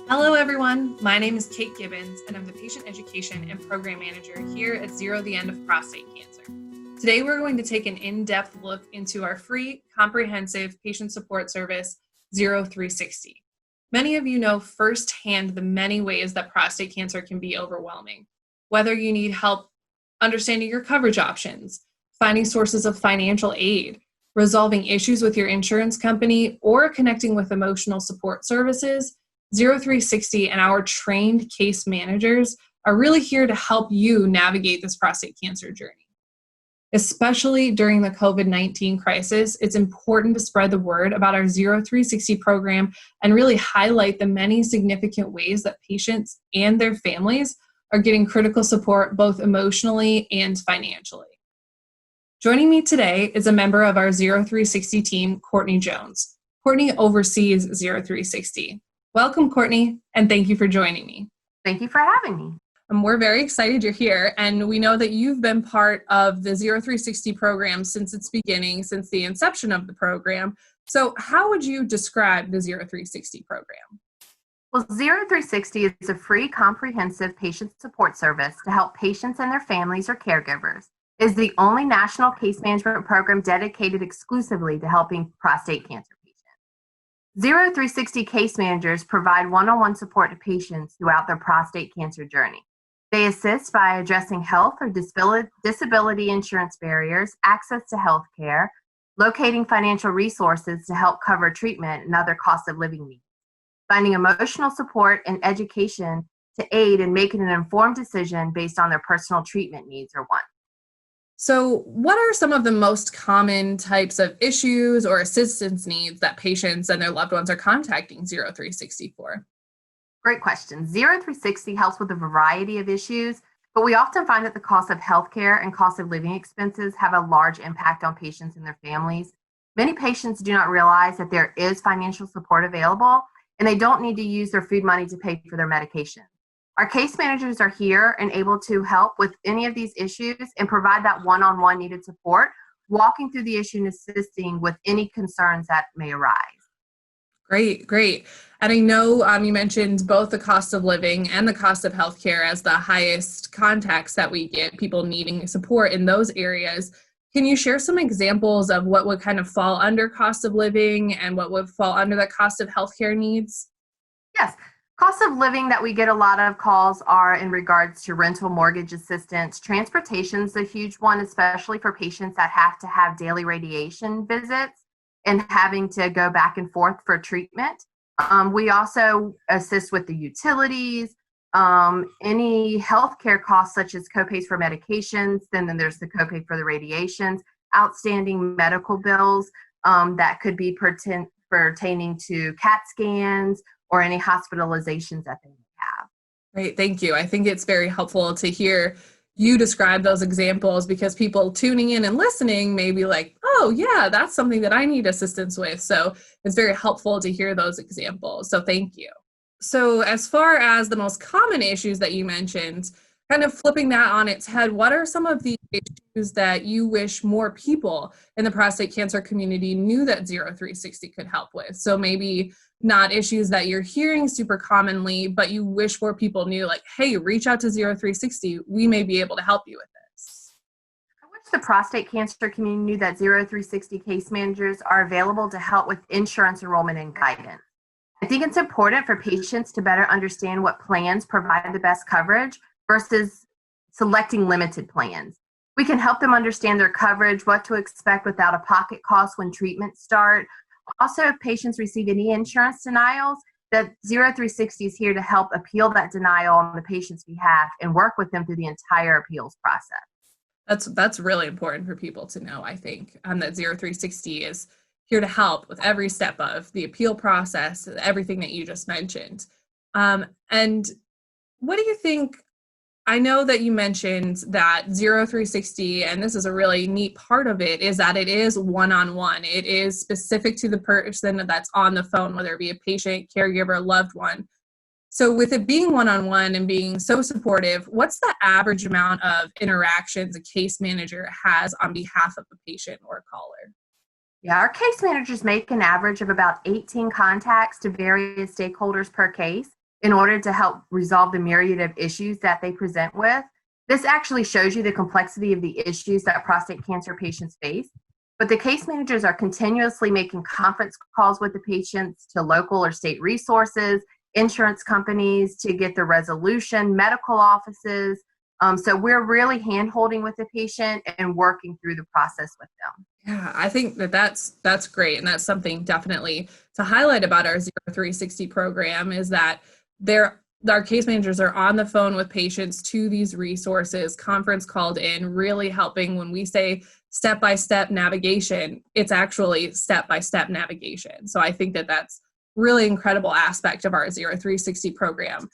Hello, everyone. My name is Kate Gibbons, and I'm the Patient Education and Program Manager here at Zero the End of Prostate Cancer. Today, we're going to take an in-depth look into our free, comprehensive patient support service, ZERO360. Many of you know firsthand the many ways that prostate cancer can be overwhelming. Whether you need help understanding your coverage options, finding sources of financial aid, resolving issues with your insurance company, or connecting with emotional support services, ZERO360 and our trained case managers are really here to help you navigate this prostate cancer journey. Especially during the COVID-19 crisis, it's important to spread the word about our ZERO360 program and really highlight the many significant ways that patients and their families are getting critical support both emotionally and financially. Joining me today is a member of our ZERO360 team, Courtney Jones. Courtney oversees ZERO360. Welcome, Courtney, and thank you for joining me. Thank you for having me. We're very excited you're here, and we know that you've been part of the ZERO360 program since its beginning, since the inception of the program. So how would you describe the ZERO360 program? Well, ZERO360 is a free, comprehensive patient support service to help patients and their families or caregivers. It is the only national case management program dedicated exclusively to helping prostate cancer patients. ZERO360 case managers provide one-on-one support to patients throughout their prostate cancer journey. They assist by addressing health or disability insurance barriers, access to health care, locating financial resources to help cover treatment and other cost of living needs, finding emotional support and education to aid in making an informed decision based on their personal treatment needs or wants. So what are some of the most common types of issues or assistance needs that patients and their loved ones are contacting ZERO360 for? Great question. ZERO360 helps with a variety of issues, but we often find that the cost of healthcare and cost of living expenses have a large impact on patients and their families. Many patients do not realize that there is financial support available, and they don't need to use their food money to pay for their medication. Our case managers are here and able to help with any of these issues and provide that one-on-one needed support, walking through the issue and assisting with any concerns that may arise. Great. And I know you mentioned both the cost of living and the cost of healthcare as the highest contacts that we get, people needing support in those areas. Can you share some examples of what would kind of fall under cost of living and what would fall under the cost of healthcare needs? Yes. Cost of living that we get a lot of calls are in regards to rental mortgage assistance. Transportation's a huge one, especially for patients that have to have daily radiation visits and having to go back and forth for treatment. We also assist with the utilities, any healthcare costs such as copays for medications, then there's the copay for the radiations, outstanding medical bills that could be pertaining to CAT scans, or any hospitalizations that they may have. Great, thank you. I think it's very helpful to hear you describe those examples because people tuning in and listening may be like, oh yeah, that's something that I need assistance with. So it's very helpful to hear those examples. So thank you. So as far as the most common issues that you mentioned, kind of flipping that on its head, what are some of the issues that you wish more people in the prostate cancer community knew that ZERO360 could help with? So maybe not issues that you're hearing super commonly, but you wish more people knew, like, hey, reach out to ZERO360. We may be able to help you with this. I wish the prostate cancer community knew that ZERO360 case managers are available to help with insurance enrollment and guidance. I think it's important for patients to better understand what plans provide the best coverage versus selecting limited plans. We can help them understand their coverage, what to expect without a pocket cost when treatments start. Also, if patients receive any insurance denials, that ZERO360 is here to help appeal that denial on the patient's behalf and work with them through the entire appeals process. That's really important for people to know, I think, that ZERO360 is here to help with every step of the appeal process, everything that you just mentioned. And what do you think? I know that you mentioned that ZERO360, and this is a really neat part of it, is that it is one-on-one. It is specific to the person that's on the phone, whether it be a patient, caregiver, loved one. So with it being one-on-one and being so supportive, what's the average amount of interactions a case manager has on behalf of a patient or a caller? Yeah, our case managers make an average of about 18 contacts to various stakeholders per case. in order to help resolve the myriad of issues that they present with. This actually shows you the complexity of the issues that prostate cancer patients face. But the case managers are continuously making conference calls with the patients to local or state resources, insurance companies to get the resolution, medical offices. So we're really hand-holding with the patient and working through the process with them. Yeah, I think that's great. And that's something definitely to highlight about our ZERO360 program is that our case managers are on the phone with patients to these resources, conference called in, really helping. When we say step-by-step navigation, it's actually step-by-step navigation. So I think that that's really incredible aspect of our ZERO360 program.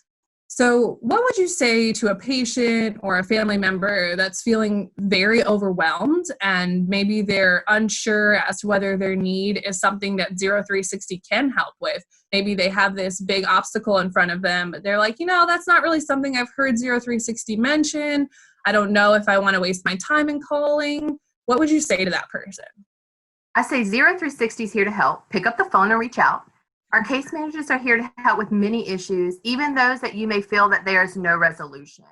So what would you say to a patient or a family member that's feeling very overwhelmed and maybe they're unsure as to whether their need is something that ZERO360 can help with? Maybe they have this big obstacle in front of them, but they're like, that's not really something I've heard ZERO360 mention. I don't know if I want to waste my time in calling. What would you say to that person? I say ZERO360 is here to help. Pick up the phone and reach out. Our case managers are here to help with many issues, even those that you may feel that there is no resolution.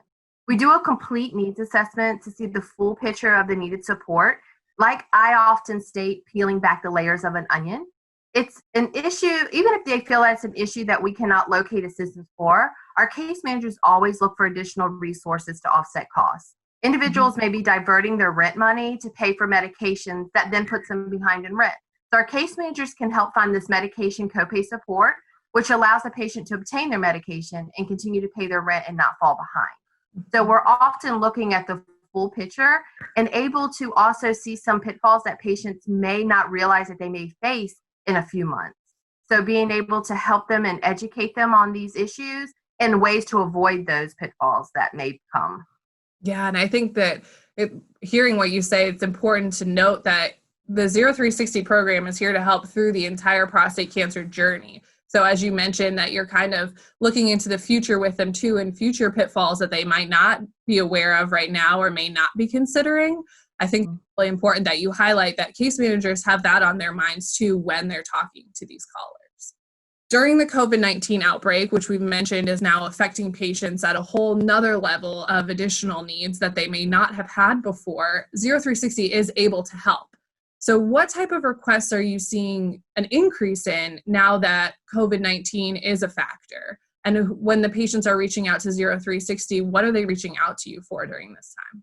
We do a complete needs assessment to see the full picture of the needed support. Like I often state, peeling back the layers of an onion. It's an issue, even if they feel that's an issue that we cannot locate assistance for, our case managers always look for additional resources to offset costs. Individuals may be diverting their rent money to pay for medications that then puts them behind in rent. So our case managers can help find this medication copay support, which allows the patient to obtain their medication and continue to pay their rent and not fall behind. So we're often looking at the full picture and able to also see some pitfalls that patients may not realize that they may face in a few months. So being able to help them and educate them on these issues and ways to avoid those pitfalls that may come. Yeah, and I think that hearing what you say, it's important to note that the ZERO360 program is here to help through the entire prostate cancer journey. So as you mentioned that you're kind of looking into the future with them too, and future pitfalls that they might not be aware of right now or may not be considering. I think it's really important that you highlight that case managers have that on their minds too when they're talking to these callers. During the COVID-19 outbreak, which we've mentioned is now affecting patients at a whole nother level of additional needs that they may not have had before, ZERO360 is able to help. So what type of requests are you seeing an increase in now that COVID-19 is a factor? And when the patients are reaching out to ZERO360, what are they reaching out to you for during this time?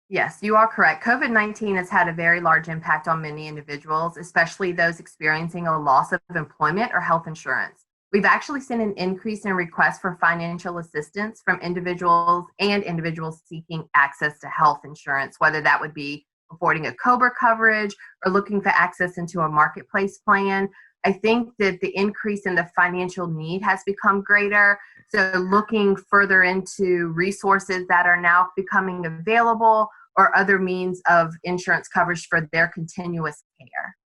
Yes, you are correct. COVID-19 has had a very large impact on many individuals, especially those experiencing a loss of employment or health insurance. We've actually seen an increase in requests for financial assistance from individuals and individuals seeking access to health insurance, whether that would be affording a COBRA coverage or looking for access into a marketplace plan. I think that the increase in the financial need has become greater. So looking further into resources that are now becoming available or other means of insurance coverage for their continuous care.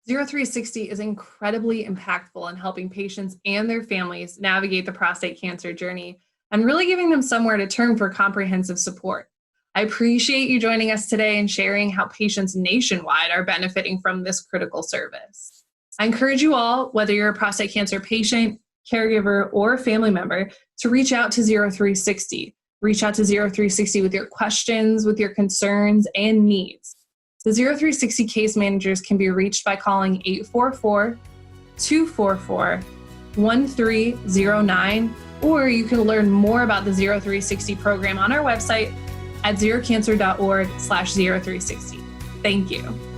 ZERO360 is incredibly impactful in helping patients and their families navigate the prostate cancer journey and really giving them somewhere to turn for comprehensive support. I appreciate you joining us today and sharing how patients nationwide are benefiting from this critical service. I encourage you all, whether you're a prostate cancer patient, caregiver, or family member, to reach out to ZERO360. Reach out to ZERO360 with your questions, with your concerns, and needs. The ZERO360 case managers can be reached by calling 844-244-1309, or you can learn more about the ZERO360 program on our website at zerocancer.org/ZERO360. Thank you.